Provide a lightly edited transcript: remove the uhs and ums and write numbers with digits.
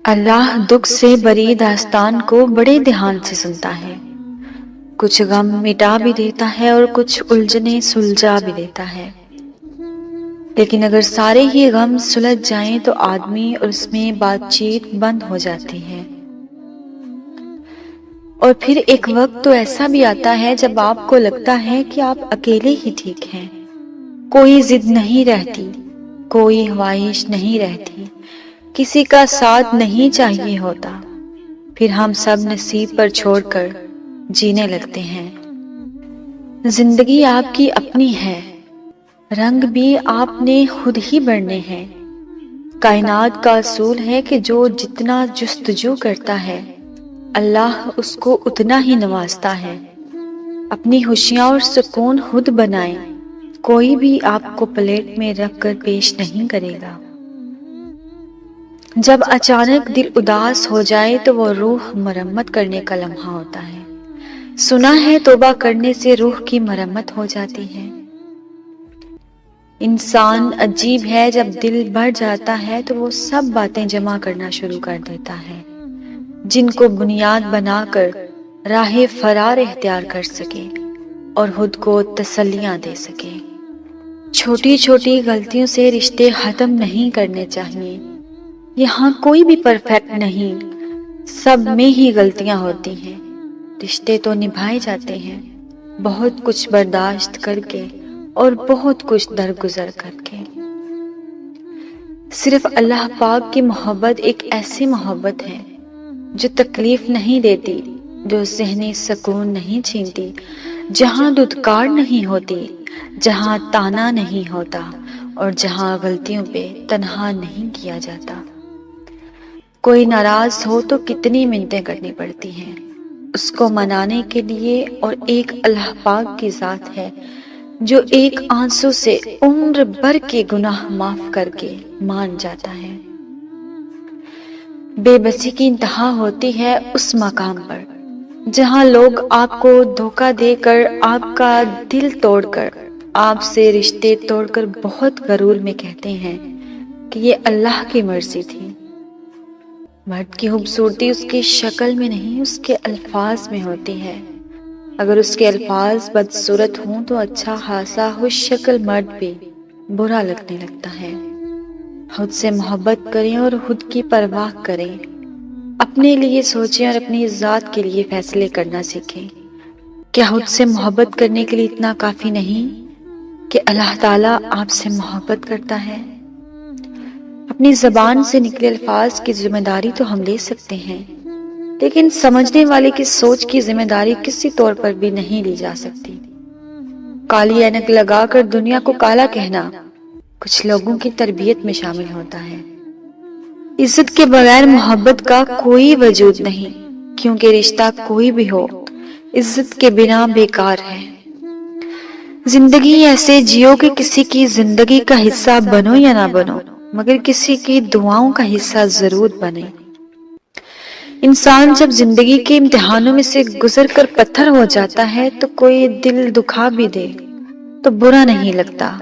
اللہ دکھ سے بری داستان کو بڑے دھیان سے سنتا ہے۔ کچھ غم مٹا بھی دیتا ہے اور کچھ الجھنیں سلجھا بھی دیتا ہے، لیکن اگر سارے ہی غم سلجھ جائیں تو آدمی اور اس میں بات چیت بند ہو جاتی ہے۔ اور پھر ایک وقت تو ایسا بھی آتا ہے جب آپ کو لگتا ہے کہ آپ اکیلے ہی ٹھیک ہیں، کوئی ضد نہیں رہتی، کوئی خواہش نہیں رہتی، کسی کا ساتھ نہیں چاہیے ہوتا۔ پھر ہم سب نصیب پر چھوڑ کر جینے لگتے ہیں۔ زندگی آپ کی اپنی ہے، رنگ بھی آپ نے خود ہی بھرنے ہیں۔ کائنات کا اصول ہے کہ جو جتنا جستجو کرتا ہے اللہ اس کو اتنا ہی نوازتا ہے۔ اپنی خوشیاں اور سکون خود بنائیں، کوئی بھی آپ کو پلیٹ میں رکھ کر پیش نہیں کرے گا۔ جب اچانک دل اداس ہو جائے تو وہ روح مرمت کرنے کا لمحہ ہوتا ہے۔ سنا ہے توبہ کرنے سے روح کی مرمت ہو جاتی ہے۔ انسان عجیب ہے، جب دل بھر جاتا ہے تو وہ سب باتیں جمع کرنا شروع کر دیتا ہے جن کو بنیاد بنا کر راہ فرار اختیار کر سکے اور خود کو تسلیاں دے سکے۔ چھوٹی چھوٹی غلطیوں سے رشتے ختم نہیں کرنے چاہیے۔ یہاں کوئی بھی پرفیکٹ نہیں، سب میں ہی غلطیاں ہوتی ہیں۔ رشتے تو نبھائے جاتے ہیں بہت کچھ برداشت کر کے اور بہت کچھ درگزر کر کے۔ صرف اللہ پاک کی محبت ایک ایسی محبت ہے جو تکلیف نہیں دیتی، جو ذہنی سکون نہیں چھینتی، جہاں دھتکار نہیں ہوتی، جہاں تانا نہیں ہوتا اور جہاں غلطیوں پہ تنہا نہیں کیا جاتا۔ کوئی ناراض ہو تو کتنی منتیں کرنی پڑتی ہیں اس کو منانے کے لیے، اور ایک اللہ پاک کی ذات ہے جو ایک آنسو سے عمر بھر کے گناہ معاف کر کے مان جاتا ہے۔ بے بسی کی انتہا ہوتی ہے اس مقام پر جہاں لوگ آپ کو دھوکہ دے کر، آپ کا دل توڑ کر، آپ سے رشتے توڑ کر بہت غرور میں کہتے ہیں کہ یہ اللہ کی مرضی تھی۔ مرد کی خوبصورتی اس کی شکل میں نہیں، اس کے الفاظ میں ہوتی ہے۔ اگر اس کے الفاظ بدصورت ہوں تو اچھا خاصا خوش شکل مرد بھی برا لگنے لگتا ہے۔ خود سے محبت کریں اور خود کی پرواہ کریں، اپنے لیے سوچیں اور اپنی ذات کے لیے فیصلے کرنا سیکھیں۔ کیا خود سے محبت کرنے کے لیے اتنا کافی نہیں کہ اللہ تعالیٰ آپ سے محبت کرتا ہے؟ اپنی زبان سے نکلے الفاظ کی ذمہ داری تو ہم لے سکتے ہیں، لیکن سمجھنے والے کی سوچ کی ذمہ داری کسی طور پر بھی نہیں لی جا سکتی۔ کالی اینک لگا کر دنیا کو کالا کہنا کچھ لوگوں کی تربیت میں شامل ہوتا ہے۔ عزت کے بغیر محبت کا کوئی وجود نہیں، کیونکہ رشتہ کوئی بھی ہو عزت کے بنا بیکار ہے۔ زندگی ایسے جیو کہ کسی کی زندگی کا حصہ بنو یا نہ بنو، مگر کسی کی دعاؤں کا حصہ ضرور بنے۔ انسان جب زندگی کے امتحانوں میں سے گزر کر پتھر ہو جاتا ہے تو کوئی دل دکھا بھی دے تو برا نہیں لگتا،